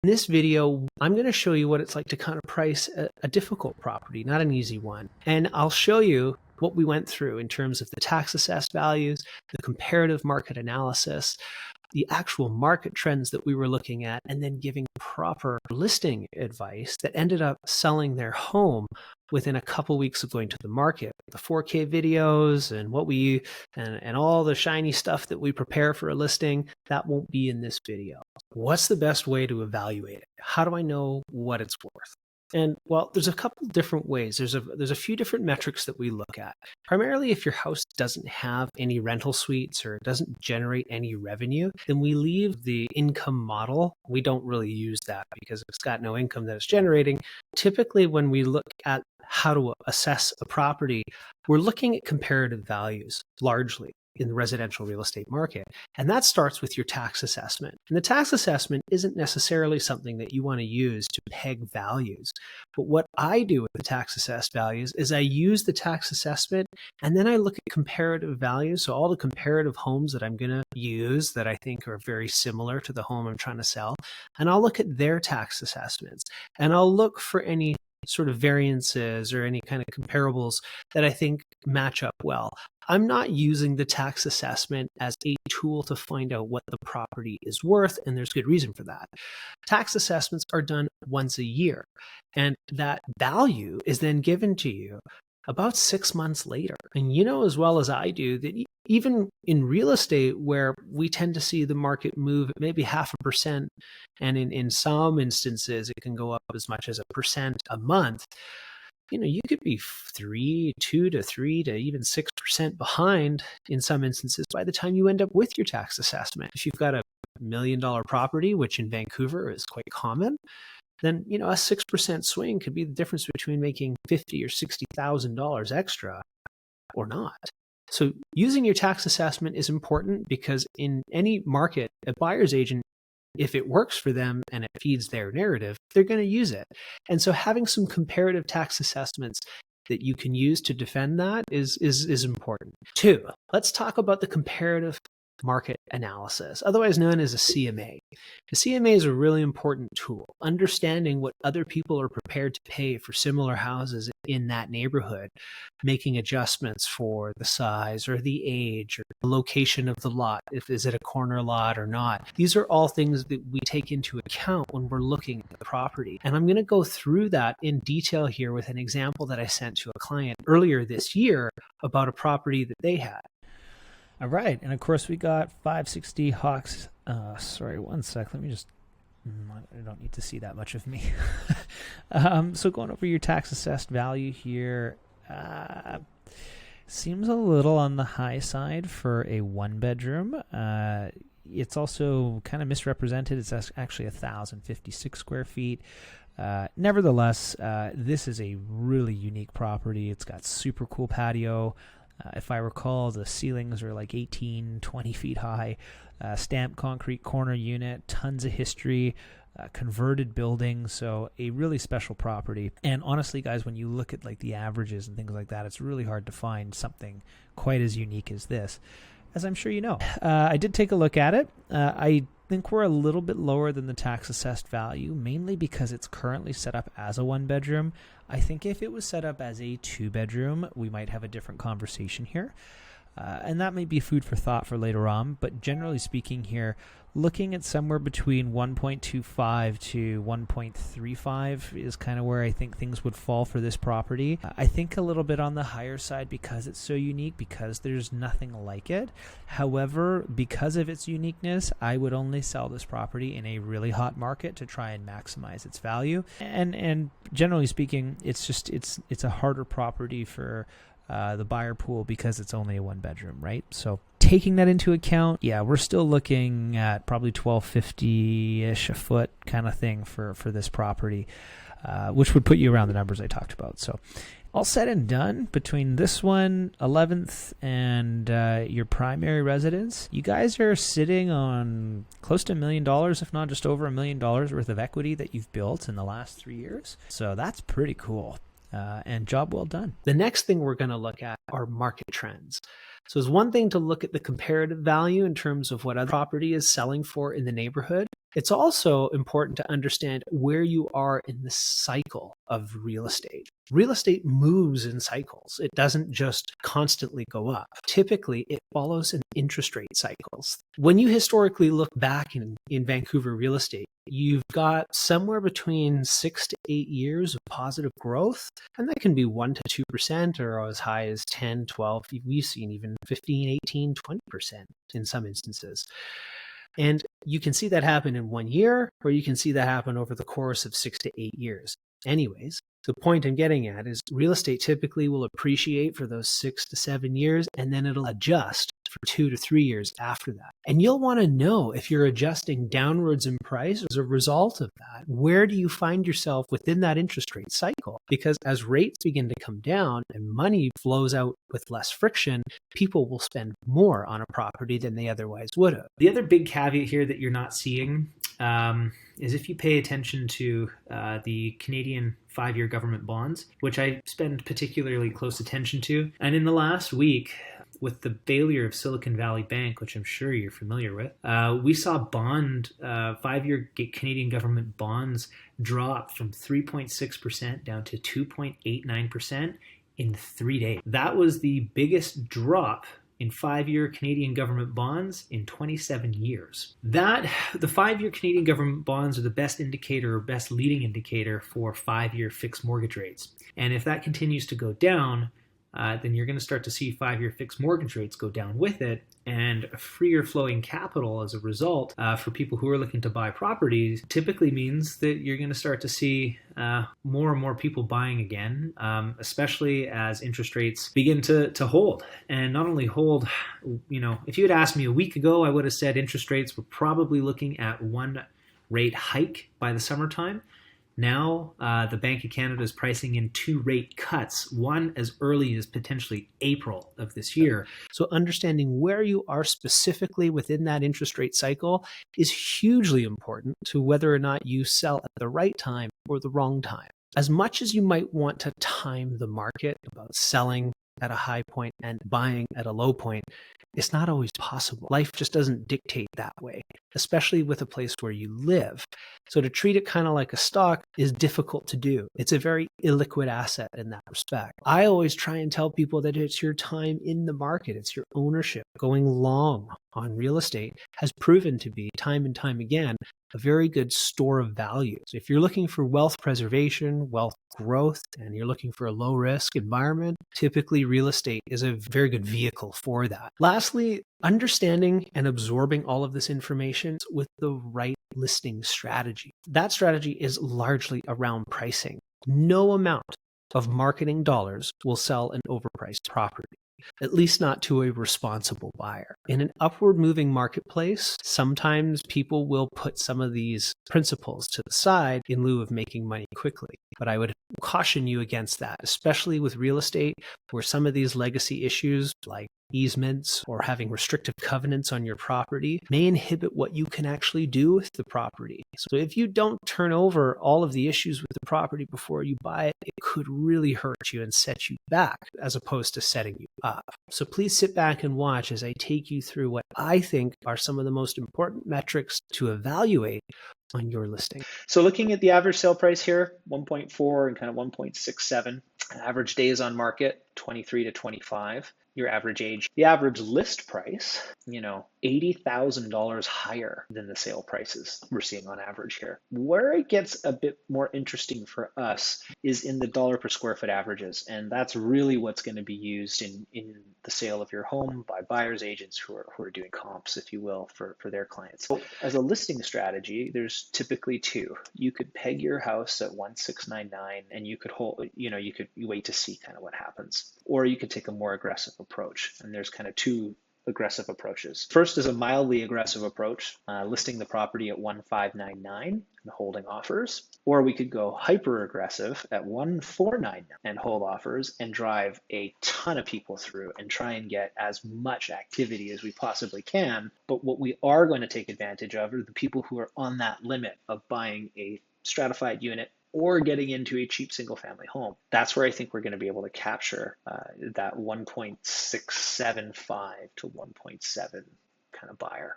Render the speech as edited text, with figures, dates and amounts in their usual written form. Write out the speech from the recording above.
In this video, I'm going to show you what it's like to kind of price a difficult property, not an easy one. And I'll show you what we went through in terms of the tax assessed values, the comparative market analysis, the actual market trends that we were looking at, and then giving proper listing advice that ended up selling their home within a couple weeks of going to the market. The 4K videos and what we and all the shiny stuff that we prepare for a listing, that won't be in this video. What's the best way to evaluate it? How do I know what it's worth? And well, there's a couple different ways. There's a few different metrics that we look at. Primarily, if your house doesn't have any rental suites or doesn't generate any revenue, then we leave the income model. We don't really use that because it's got no income that it's generating. Typically, when we look at how to assess a property, we're looking at comparative values largely in the residential real estate market. And that starts with your tax assessment. And the tax assessment isn't necessarily something that you want to use to peg values. But what I do with the tax assessed values is I use the tax assessment and then I look at comparative values. So all the comparative homes that I'm going to use that I think are very similar to the home I'm trying to sell, and I'll look at their tax assessments and I'll look for any sort of variances or any kind of comparables that I think match up well. I'm not using the tax assessment as a tool to find out what the property is worth, and there's good reason for that. Tax assessments are done once a year, and that value is then given to you about 6 months later. And you know as well as I do that even in real estate, where we tend to see the market move at maybe 0.5%, and in some instances it can go up as much as 1% a month, you could be 2 to 3 to even 6% behind in some instances by the time you end up with your tax assessment. If you've got a $1 million property, which in Vancouver is quite common, then a 6% swing could be the difference between making $50,000 or $60,000 extra or not. So using your tax assessment is important because in any market, a buyer's agent, if it works for them and it feeds their narrative, they're going to use it. And so having some comparative tax assessments that you can use to defend that is important. 2, let's talk about the comparative market analysis, otherwise known as a CMA. The CMA is a really important tool. Understanding what other people are prepared to pay for similar houses in that neighborhood, making adjustments for the size or the age or the location of the lot, is it a corner lot or not. These are all things that we take into account when we're looking at the property. And I'm going to go through that in detail here with an example that I sent to a client earlier this year about a property that they had. All right, and of course we got 560 Hawks. Sorry, one sec. Let me just. I don't need to see that much of me. So going over your tax assessed value here, seems a little on the high side for a 1-bedroom. It's also kind of misrepresented. It's actually 1,056 square feet. Nevertheless, this is a really unique property. It's got super cool patio. If I recall, the ceilings are like 18, 20 feet high, stamped concrete corner unit, tons of history, converted building, so a really special property. And honestly, guys, when you look at like the averages and things like that, it's really hard to find something quite as unique as this, as I'm sure you know. I did take a look at it. I think we're a little bit lower than the tax assessed value, mainly because it's currently set up as a 1-bedroom. I think if it was set up as a 2-bedroom, we might have a different conversation here. And that may be food for thought for later on, but generally speaking here, looking at somewhere between 1.25 to 1.35 is kind of where I think things would fall for this property. I think a little bit on the higher side because it's so unique, because there's nothing like it. However, because of its uniqueness, I would only sell this property in a really hot market to try and maximize its value. And generally speaking, it's a harder property for the buyer pool because it's only a 1-bedroom, right? So taking that into account, yeah, we're still looking at probably $1,250-ish a foot kind of thing for this property, which would put you around the numbers I talked about. So all said and done, between this one, 11th, and your primary residence, you guys are sitting on close to $1 million, if not just over $1 million worth of equity that you've built in the last 3 years. So that's pretty cool. And job well done. The next thing we're going to look at are market trends. So it's one thing to look at the comparative value in terms of what other property is selling for in the neighborhood, It's also important to understand where you are in the cycle of real estate. Real estate moves in cycles. It doesn't just constantly go up. Typically, it follows an interest rate cycles. When you historically look back in Vancouver real estate, you've got somewhere between 6 to 8 years of positive growth, and that can be 1 to 2% or as high as 10, 12. We've seen even 15, 18, 20% in some instances. And you can see that happen in 1 year, or you can see that happen over the course of 6 to 8 years. Anyways, the point I'm getting at is real estate typically will appreciate for those 6 to 7 years, and then it'll adjust for 2 to 3 years after that. And you'll want to know if you're adjusting downwards in price as a result of that. Where do you find yourself within that interest rate cycle? Because as rates begin to come down and money flows out with less friction, people will spend more on a property than they otherwise would have. The other big caveat here that you're not seeing is if you pay attention to the Canadian 5-year government bonds, which I spend particularly close attention to. And in the last week, with the failure of Silicon Valley Bank, which I'm sure you're familiar with, we saw 5-year Canadian government bonds drop from 3.6% down to 2.89% in 3 days. That was the biggest drop in 5-year Canadian government bonds in 27 years. The 5-year Canadian government bonds are the best indicator or best leading indicator for 5-year fixed mortgage rates. And if that continues to go down, then you're going to start to see 5-year fixed mortgage rates go down with it, and freer flowing capital as a result for people who are looking to buy properties typically means that you're going to start to see more and more people buying again, especially as interest rates begin to hold. And not only hold, if you had asked me a week ago, I would have said interest rates were probably looking at 1 rate hike by the summertime. Now, the Bank of Canada is pricing in 2 rate cuts, one as early as potentially April of this year. So understanding where you are specifically within that interest rate cycle is hugely important to whether or not you sell at the right time or the wrong time. As much as you might want to time the market about selling at a high point and buying at a low point, it's not always possible. Life just doesn't dictate that way, especially with a place where you live. So to treat it kind of like a stock is difficult to do. It's a very illiquid asset in that respect. I always try and tell people that it's your time in the market. It's your ownership. Going long on real estate has proven to be, time and time again, a very good store of values. If you're looking for wealth preservation, wealth growth, and you're looking for a low risk environment, typically real estate is a very good vehicle for that. Lastly, understanding and absorbing all of this information with the right listing strategy. That strategy is largely around pricing. No amount of marketing dollars will sell an overpriced property, at least not to a responsible buyer. In an upward moving marketplace, sometimes people will put some of these principles to the side in lieu of making money quickly. But I would caution you against that, especially with real estate, where some of these legacy issues like easements or having restrictive covenants on your property may inhibit what you can actually do with the property. So if you don't turn over all of the issues with the property before you buy it, it could really hurt you and set you back as opposed to setting you up. So please sit back and watch as I take you through what I think are some of the most important metrics to evaluate on your listing. So looking at the average sale price here, 1.4 and kind of 1.67. Average days on market, 23 to 25. Your average age, the average list price, $80,000 higher than the sale prices we're seeing on average here. Where it gets a bit more interesting for us is in the dollar per square foot averages. And that's really what's going to be used in the sale of your home by buyers agents who are doing comps, if you will, for their clients. So as a listing strategy, there's typically 2. You could peg your house at 1,699 and you could hold, you wait to see kind of what happens. Or you could take a more aggressive approach. And there's kind of 2 aggressive approaches. First is a mildly aggressive approach, listing the property at 1,599 and holding offers. Or we could go hyper aggressive at 1,499 and hold offers and drive a ton of people through and try and get as much activity as we possibly can. But what we are going to take advantage of are the people who are on that limit of buying a stratified unit or getting into a cheap single family home. That's where I think we're going to be able to capture that 1.675 to 1.7 kind of buyer.